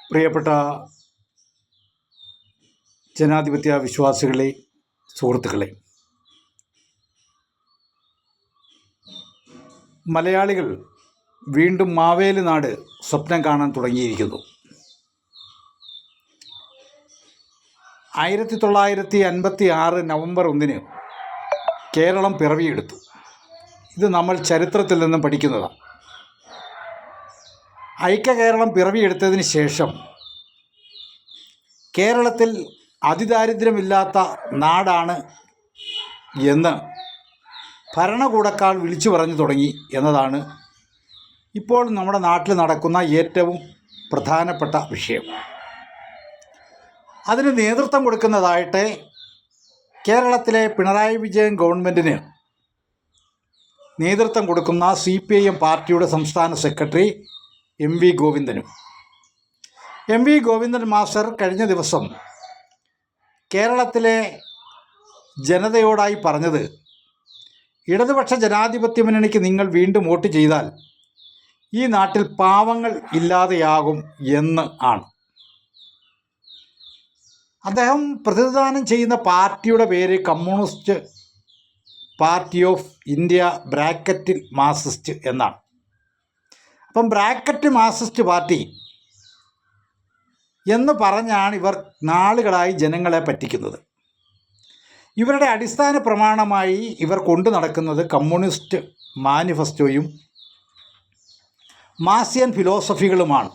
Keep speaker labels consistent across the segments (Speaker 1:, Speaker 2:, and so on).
Speaker 1: പ്രിയപ്പെട്ട ജനാധിപത്യ വിശ്വാസികളെ, സുഹൃത്തുക്കളെ, മലയാളികൾ വീണ്ടും മാവേലി നാട് സ്വപ്നം കാണാൻ തുടങ്ങിയിരിക്കുന്നു. 1956 നവംബർ 1 കേരളം പിറവിയെടുത്തു. ഇത് നമ്മൾ ചരിത്രത്തിൽ നിന്നും പഠിക്കുന്നതാണ്. ഐക്യ കേരളം പിറവിയെടുത്തതിന് ശേഷം കേരളത്തിൽ അതിദാരിദ്ര്യമില്ലാത്ത നാടാണ് എന്ന് ഭരണകൂടക്കാർ വിളിച്ചു പറഞ്ഞു തുടങ്ങി എന്നതാണ് ഇപ്പോൾ നമ്മുടെ നാട്ടിൽ നടക്കുന്ന ഏറ്റവും പ്രധാനപ്പെട്ട വിഷയം. അതിന് നേതൃത്വം കൊടുക്കുന്നതായിട്ട് കേരളത്തിലെ പിണറായി വിജയൻ ഗവൺമെൻറ്റിന് നേതൃത്വം കൊടുക്കുന്ന CPIM പാർട്ടിയുടെ സംസ്ഥാന secretary MV ഗോവിന്ദനും. MV Govindan master കഴിഞ്ഞ ദിവസം കേരളത്തിലെ ജനതയോടായി പറഞ്ഞത്, ഇടതുപക്ഷ ജനാധിപത്യ മുന്നണിക്ക് നിങ്ങൾ വീണ്ടും വോട്ട് ചെയ്താൽ ഈ നാട്ടിൽ പാവങ്ങൾ ഇല്ലാതെയാകും എന്ന് ആണ്. അദ്ദേഹം പ്രതിനിധാനം ചെയ്യുന്ന പാർട്ടിയുടെ പേര് കമ്മ്യൂണിസ്റ്റ് പാർട്ടി ഓഫ് ഇന്ത്യ ബ്രാക്കറ്റിൽ മാർക്സിസ്റ്റ് എന്നാണ്. അപ്പം ബ്രാക്കറ്റ് മാർക്സിസ്റ്റ് പാർട്ടി എന്ന് പറഞ്ഞാണ് ഇവർ നാളുകളായി ജനങ്ങളെ പറ്റിക്കുന്നത്. ഇവരുടെ അടിസ്ഥാന പ്രമാണമായി ഇവർ കൊണ്ടു നടക്കുന്നത് കമ്മ്യൂണിസ്റ്റ് മാനിഫെസ്റ്റോയും മാർക്സിയൻ ഫിലോസഫികളുമാണ്.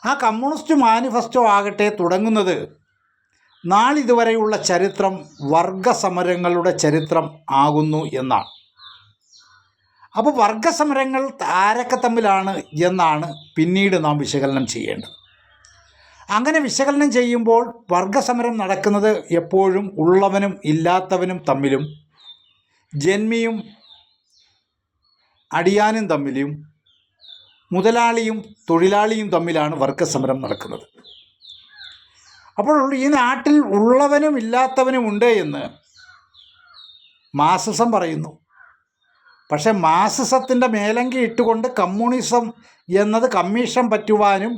Speaker 1: ആ കമ്മ്യൂണിസ്റ്റ് മാനിഫെസ്റ്റോ ആകട്ടെ തുടങ്ങുന്നത് നാളിതുവരെയുള്ള ചരിത്രം വർഗസമരങ്ങളുടെ ചരിത്രം ആകുന്നു എന്നാണ്. അപ്പോൾ വർഗസമരങ്ങൾ ആരൊക്കെ തമ്മിലാണ് എന്നാണ് പിന്നീട് നാം വിശകലനം ചെയ്യേണ്ടത്. അങ്ങനെ വിശകലനം ചെയ്യുമ്പോൾ വർഗസമരം നടക്കുന്നത് എപ്പോഴും ഉള്ളവനും ഇല്ലാത്തവനും തമ്മിലും ജന്മിയും അടിയാനും തമ്മിലും മുതലാളിയും തൊഴിലാളിയും തമ്മിലാണ് വർഗസമരം നടക്കുന്നത്. അപ്പോൾ ഈ നാട്ടിൽ ഉള്ളവനും ഇല്ലാത്തവനും ഉണ്ട് എന്ന് മാർക്സിസം പറയുന്നു. പക്ഷേ മാർക്സിസത്തിൻ്റെ മേലങ്കി ഇട്ടുകൊണ്ട് കമ്മ്യൂണിസം എന്നത് കമ്മീഷൻ പറ്റുവാനും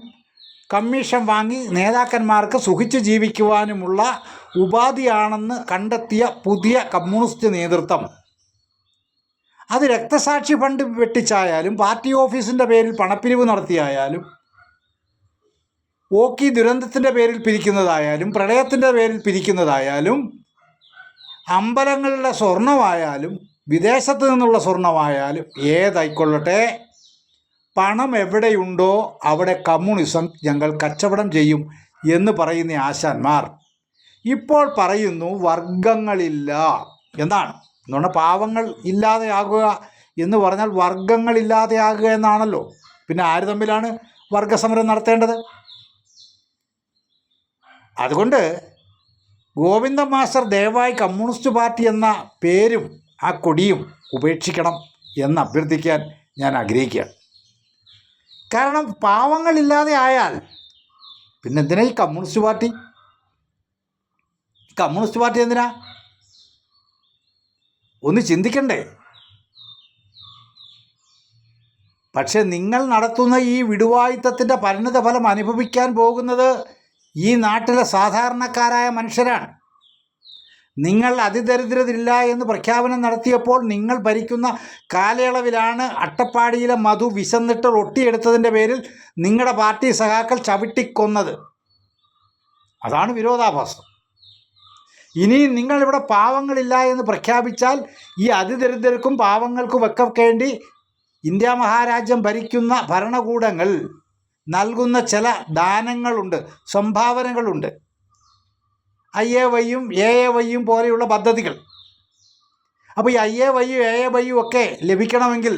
Speaker 1: കമ്മീഷൻ വാങ്ങി നേതാക്കന്മാർക്ക് സുഖിച്ച് ജീവിക്കുവാനുമുള്ള ഉപാധിയാണെന്ന് കണ്ടെത്തിയ പുതിയ കമ്മ്യൂണിസ്റ്റ് നേതൃത്വം അത് രക്തസാക്ഷി ഫണ്ട് വെട്ടിച്ചായാലും പാർട്ടി ഓഫീസിൻ്റെ പേരിൽ പണപ്പിരിവ് നടത്തിയായാലും ഓക്കി ദുരന്തത്തിൻ്റെ പേരിൽ പിരിക്കുന്നതായാലും പ്രളയത്തിൻ്റെ പേരിൽ പിരിക്കുന്നതായാലും അമ്പലങ്ങളുടെ സ്വർണമായാലും വിദേശത്ത് നിന്നുള്ള സ്വർണമായാലും ഏതായിക്കൊള്ളട്ടെ, പണം എവിടെയുണ്ടോ അവിടെ കമ്മ്യൂണിസം ഞങ്ങൾ കച്ചവടം ചെയ്യും എന്ന് പറയുന്ന ആശാന്മാർ ഇപ്പോൾ പറയുന്നു വർഗങ്ങളില്ല എന്നാണ്. എന്നുകൊണ്ട് പാവങ്ങൾ ഇല്ലാതെയാകുക എന്ന് പറഞ്ഞാൽ വർഗങ്ങളില്ലാതെയാകുക എന്നാണല്ലോ. പിന്നെ ആര് തമ്മിലാണ് വർഗസമരം നടത്തേണ്ടത്? അതുകൊണ്ട് ഗോവിന്ദ മാസ്റ്റർ ദയവായി കമ്മ്യൂണിസ്റ്റ് പാർട്ടി എന്ന പേരും ആ കൊടിയും ഉപേക്ഷിക്കണം എന്ന് അഭ്യർത്ഥിക്കാൻ ഞാൻ ആഗ്രഹിക്കുകയാണ്. കാരണം പാവങ്ങളില്ലാതെ ആയാൽ പിന്നെ എന്തിനാ ഈ കമ്മ്യൂണിസ്റ്റ് പാർട്ടി? കമ്മ്യൂണിസ്റ്റ് പാർട്ടി എന്തിനാ? ഒന്ന് ചിന്തിക്കണ്ടേ? പക്ഷെ നിങ്ങൾ നടത്തുന്ന ഈ വിടുവായുത്തത്തിൻ്റെ പരിണിത ഫലം അനുഭവിക്കാൻ പോകുന്നത് ഈ നാട്ടിലെ സാധാരണക്കാരായ മനുഷ്യരാണ്. നിങ്ങൾ അതിദരിദ്രരില്ല എന്ന് പ്രഖ്യാപനം നടത്തിയപ്പോൾ നിങ്ങൾ ഭരിക്കുന്ന കാലയളവിലാണ് അട്ടപ്പാടിയിലെ മധു വിശന്നിട്ട് റൊട്ടിയെടുത്തതിൻ്റെ പേരിൽ നിങ്ങളുടെ പാർട്ടി സഖാക്കൾ ചവിട്ടിക്കൊന്നത്. അതാണ് വിരോധാഭാസം. ഇനിയും നിങ്ങളിവിടെ പാവങ്ങളില്ല എന്ന് പ്രഖ്യാപിച്ചാൽ ഈ അതിദരിദ്രർക്കും പാവങ്ങൾക്കും ഒക്കെ വേണ്ടി ഇന്ത്യ മഹാരാജ്യം ഭരിക്കുന്ന ഭരണകൂടങ്ങൾ നൽകുന്ന ചില ദാനങ്ങളുണ്ട്, സംഭാവനകളുണ്ട്. IAYയും AAYയും പോലെയുള്ള പദ്ധതികൾ. അപ്പോൾ ഈ IAYയും AAYയും ഒക്കെ ലഭിക്കണമെങ്കിൽ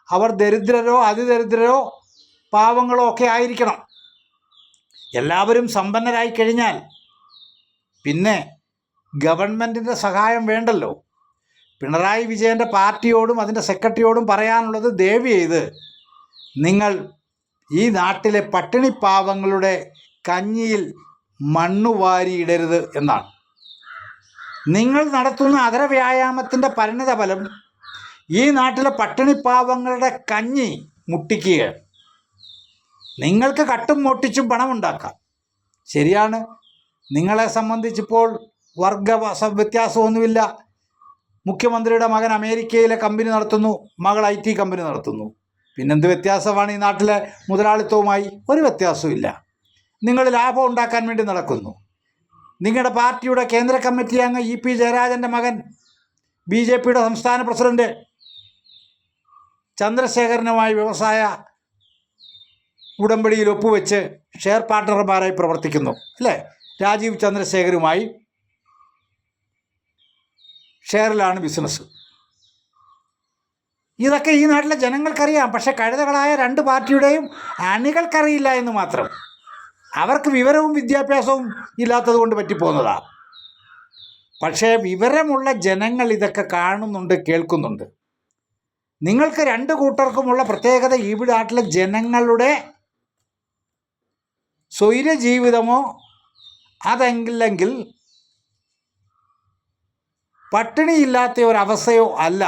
Speaker 1: അവർ ദരിദ്രരോ അതിദരിദ്രരോ പാവങ്ങളോ ഒക്കെ ആയിരിക്കണം. എല്ലാവരും സമ്പന്നരായി കഴിഞ്ഞാൽ പിന്നെ ഗവൺമെൻറ്റിൻ്റെ സഹായം വേണ്ടല്ലോ. പിണറായി വിജയൻ്റെ പാർട്ടിയോടും അതിൻ്റെ സെക്രട്ടറിയോടും പറയാനുള്ളത്, ദയവ് ചെയ്ത് നിങ്ങൾ ഈ നാട്ടിലെ പട്ടിണിപ്പാവങ്ങളുടെ കഞ്ഞിയിൽ മണ്ണുവാരിയിടരുത് എന്നാണ്. നിങ്ങൾ നടത്തുന്ന അതര വ്യായാമത്തിൻ്റെ പരിണിത ഫലം ഈ നാട്ടിലെ പട്ടിണിപ്പാവങ്ങളുടെ കഞ്ഞി മുട്ടിക്കുകയാണ്. നിങ്ങൾക്ക് കട്ടും മോട്ടിച്ചും പണമുണ്ടാക്കാം. ശരിയാണ്, നിങ്ങളെ സംബന്ധിച്ചിപ്പോൾ വർഗ വ്യത്യാസമൊന്നുമില്ല. മുഖ്യമന്ത്രിയുടെ മകൻ അമേരിക്കയിലെ കമ്പനി നടത്തുന്നു, മകൾ IT കമ്പനി നടത്തുന്നു. പിന്നെന്ത് വ്യത്യാസമാണ് ഈ നാട്ടിലെ മുതലാളിത്തവുമായി? ഒരു വ്യത്യാസവും. നിങ്ങൾ ലാഭം ഉണ്ടാക്കാൻ വേണ്ടി നടക്കുന്നു. നിങ്ങളുടെ പാർട്ടിയുടെ കേന്ദ്ര കമ്മിറ്റി അംഗം EP ജയരാജൻ്റെ മകൻ BJPയുടെ സംസ്ഥാന പ്രസിഡന്റ് ചന്ദ്രശേഖരനുമായി വ്യവസായ ഉടമ്പടിയിൽ ഒപ്പുവെച്ച് ഷെയർ പാർട്ട്ണർമാരായി പ്രവർത്തിക്കുന്നു, അല്ലേ? രാജീവ് ചന്ദ്രശേഖരുമായി ഷെയറിലാണ് ബിസിനസ്. ഇതൊക്കെ ഈ നാട്ടിലെ ജനങ്ങൾക്കറിയാം. പക്ഷേ കഴുതകളായ രണ്ട് പാർട്ടിയുടെയും അണികൾക്കറിയില്ല എന്ന് മാത്രം. അവർക്ക് വിവരവും വിദ്യാഭ്യാസവും ഇല്ലാത്തത് കൊണ്ട് പറ്റിപ്പോകുന്നതാണ്. പക്ഷേ വിവരമുള്ള ജനങ്ങൾ ഇതൊക്കെ കാണുന്നുണ്ട്, കേൾക്കുന്നുണ്ട്. നിങ്ങൾക്ക് രണ്ട് കൂട്ടർക്കുമുള്ള പ്രത്യേകത ഈ നാട്ടിലെ ജനങ്ങളുടെ സ്വൈര ജീവിതമോ അതല്ലെങ്കിൽ പട്ടിണിയില്ലാത്ത ഒരവസ്ഥയോ അല്ല.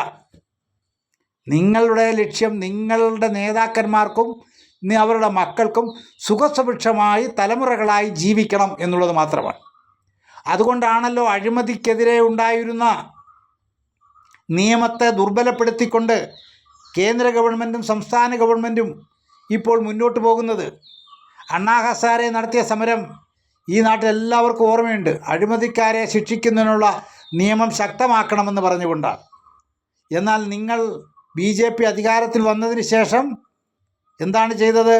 Speaker 1: നിങ്ങളുടെ ലക്ഷ്യം നിങ്ങളുടെ നേതാക്കന്മാർക്കും അവരുടെ മക്കൾക്കും സുഖസുഭിക്ഷമായി തലമുറകളായി ജീവിക്കണം എന്നുള്ളത് മാത്രമാണ്. അതുകൊണ്ടാണല്ലോ അഴിമതിക്കെതിരെ ഉണ്ടായിരുന്ന നിയമത്തെ ദുർബലപ്പെടുത്തിക്കൊണ്ട് കേന്ദ്ര ഗവൺമെൻറ്റും സംസ്ഥാന ഗവൺമെൻറ്റും ഇപ്പോൾ മുന്നോട്ട് പോകുന്നത്. അണ്ണാ ഹസാരെ നടത്തിയ സമരം ഈ നാട്ടിൽ എല്ലാവർക്കും ഓർമ്മയുണ്ട്. അഴിമതിക്കാരെ ശിക്ഷിക്കുന്നതിനുള്ള നിയമം ശക്തമാക്കണമെന്ന് പറഞ്ഞുകൊണ്ടാണ്. എന്നാൽ നിങ്ങൾ BJP അധികാരത്തിൽ വന്നതിന് ശേഷം എന്താണ് ചെയ്തത്?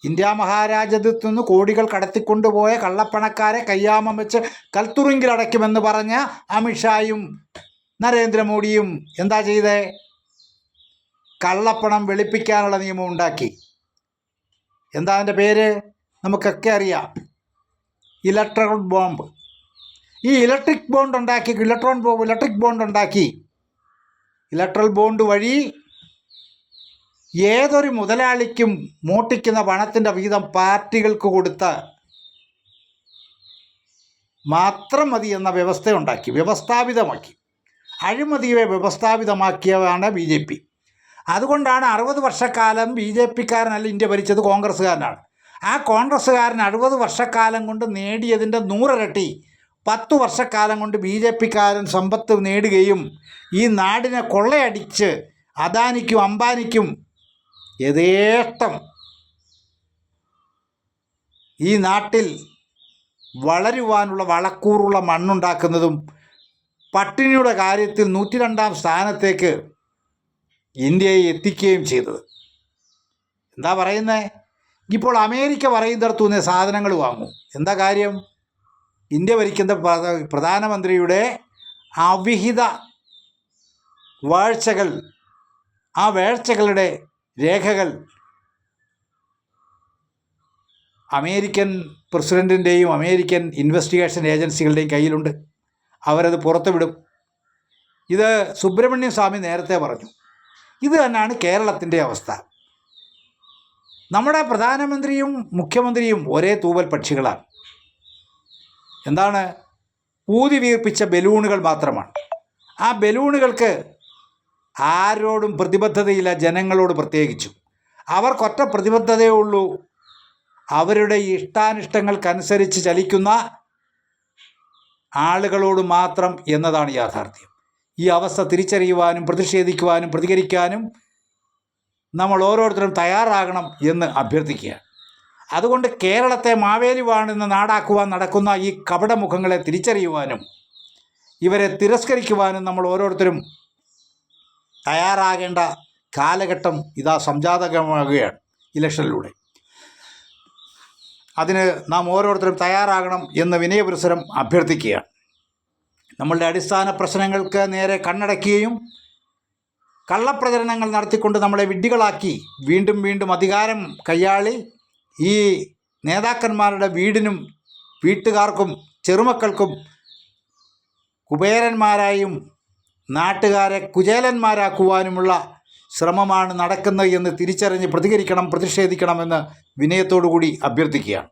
Speaker 1: ഇന്ത്യ മഹാരാജ്യത്തു നിന്ന് കോടികൾ കടത്തിക്കൊണ്ടുപോയ കള്ളപ്പണക്കാരെ കയ്യാമം വെച്ച് കൽത്തുറുങ്കിലടയ്ക്കുമെന്ന് പറഞ്ഞ അമിത്ഷായും നരേന്ദ്രമോദിയും എന്താ ചെയ്തേ? കള്ളപ്പണം വെളുപ്പിക്കാനുള്ള നിയമം ഉണ്ടാക്കി. എന്താ അതിൻ്റെ പേര്? നമുക്കൊക്കെ അറിയാം, ഇലക്ട്രോൺ ബോംബ്. ഈ ഇലക്ട്രിക് ബോണ്ട് ഉണ്ടാക്കി ഇലക്ട്രൽ ബോണ്ട് വഴി ഏതൊരു മുതലാളിക്കും മോട്ടിക്കുന്ന പണത്തിൻ്റെ വീതം പാർട്ടികൾക്ക് കൊടുത്ത് മാത്രം മതി എന്ന വ്യവസ്ഥയുണ്ടാക്കി, വ്യവസ്ഥാപിതമാക്കി. അഴിമതിയെ വ്യവസ്ഥാപിതമാക്കിയതാണ് BJP. അതുകൊണ്ടാണ് 60 വർഷക്കാലം BJPക്കാരനല്ല ഇന്ത്യ ഭരിച്ചത്, കോൺഗ്രസ്സുകാരനാണ്. ആ കോൺഗ്രസ്സുകാരൻ 60 വർഷക്കാലം കൊണ്ട് നേടിയതിൻ്റെ 100 ഇരട്ടി 10 വർഷക്കാലം കൊണ്ട് BJPക്കാരൻ സമ്പത്ത് നേടുകയും ഈ നാടിനെ കൊള്ളയടിച്ച് അദാനിക്കും അംബാനിക്കും യഥേഷ്ടം ഈ നാട്ടിൽ വളരുവാനുള്ള വളക്കൂറുള്ള മണ്ണുണ്ടാക്കുന്നതും പട്ടിണിയുടെ കാര്യത്തിൽ 102ാം സ്ഥാനത്തേക്ക് ഇന്ത്യയെ എത്തിക്കുകയും ചെയ്തത്. എന്താ പറയുന്നത്? ഇപ്പോൾ അമേരിക്ക പറയുന്നിടത്തു നിന്ന് സാധനങ്ങൾ വാങ്ങും. എന്താ കാര്യം? ഇന്ത്യ ഭരിക്കുന്ന പ്രധാനമന്ത്രിയുടെ അവിഹിത വാഴ്ചകൾ, ആ വാഴ്ചകളുടെ രേഖകൾ അമേരിക്കൻ പ്രസിഡൻറ്റിൻ്റെയും അമേരിക്കൻ ഇൻവെസ്റ്റിഗേഷൻ ഏജൻസികളുടെയും കയ്യിലുണ്ട്. അവരത് പുറത്തുവിടും. ഇത് സുബ്രഹ്മണ്യം സ്വാമി നേരത്തെ പറഞ്ഞു. ഇത് തന്നെയാണ് കേരളത്തിൻ്റെ അവസ്ഥ. നമ്മുടെ പ്രധാനമന്ത്രിയും മുഖ്യമന്ത്രിയും ഒരേ തൂവൽ പക്ഷികളാണ്. എന്താണ്? ഊതി വീർപ്പിച്ച ബലൂണുകൾ മാത്രമാണ്. ആ ബലൂണുകൾക്ക് ആരോടും പ്രതിബദ്ധതയില്ല, ജനങ്ങളോട് പ്രത്യേകിച്ചും. അവർക്കൊറ്റ പ്രതിബദ്ധതയേ ഉള്ളൂ, അവരുടെ ഇഷ്ടാനിഷ്ടങ്ങൾക്കനുസരിച്ച് ചലിക്കുന്ന ആളുകളോട് മാത്രം എന്നതാണ് യാഥാർത്ഥ്യം. ഈ അവസ്ഥ തിരിച്ചറിയുവാനും പ്രതിഷേധിക്കുവാനും പ്രതികരിക്കാനും നമ്മൾ ഓരോരുത്തരും തയ്യാറാകണം എന്ന് അഭ്യർത്ഥിക്കുകയാണ്. അതുകൊണ്ട് കേരളത്തെ മാവേലി വാണെന്ന് നാടാക്കുവാൻ നടക്കുന്ന ഈ കപടമുഖങ്ങളെ തിരിച്ചറിയുവാനും ഇവരെ തിരസ്കരിക്കുവാനും നമ്മൾ ഓരോരുത്തരും തയ്യാറാകേണ്ട കാലഘട്ടം ഇതാ സംജാതകമാകുകയാണ് ഇലക്ഷനിലൂടെ. അതിന് നാം ഓരോരുത്തരും തയ്യാറാകണം എന്ന് വിനയപുരസരം അഭ്യർത്ഥിക്കുകയാണ്. നമ്മളുടെ അടിസ്ഥാന പ്രശ്നങ്ങൾക്ക് നേരെ കണ്ണടയ്ക്കുകയും കള്ളപ്രചരണങ്ങൾ നടത്തിക്കൊണ്ട് നമ്മളെ വിഡ്ഢികളാക്കി വീണ്ടും വീണ്ടും അധികാരം കയ്യാളി ഈ നേതാക്കന്മാരുടെ വീടിനും വീട്ടുകാർക്കും ചെറുമക്കൾക്കും കുബേരന്മാരായും നാട്ടുകാരെ കുചേലന്മാരാക്കുവാനുമുള്ള ശ്രമമാണ് നടക്കുന്നത് എന്ന് തിരിച്ചറിഞ്ഞ് പ്രതികരിക്കണം, പ്രതിഷേധിക്കണമെന്ന് വിനയത്തോടു കൂടി അഭ്യർത്ഥിക്കുകയാണ്.